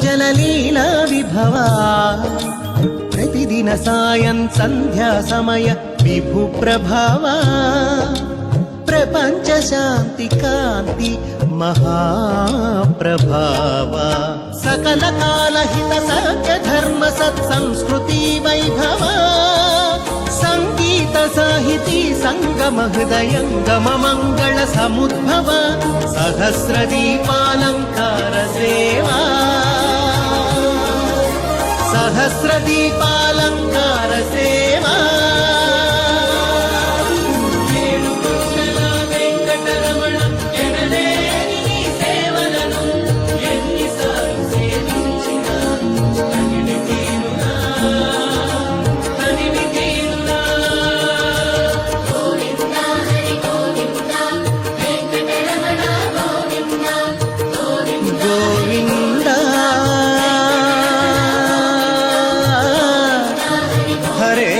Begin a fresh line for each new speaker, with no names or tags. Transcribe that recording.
జలలీలా విభవా ప్రతిదిన సాయం సంధ్యా సమయ విభు ప్రభావా ప్రపంచ శాంతి కాంతి మహాప్రభావా సకల కాల హిత సత్య ధర్మ సత్ సంస్కృతి వైభవా సంగీత సాహితీ సంగమ హృదయంగమ మంగళ సముద్భవ సహస్ర దీపాలంకార సేవా సహస్ర దీపాలంకార సేవా హరే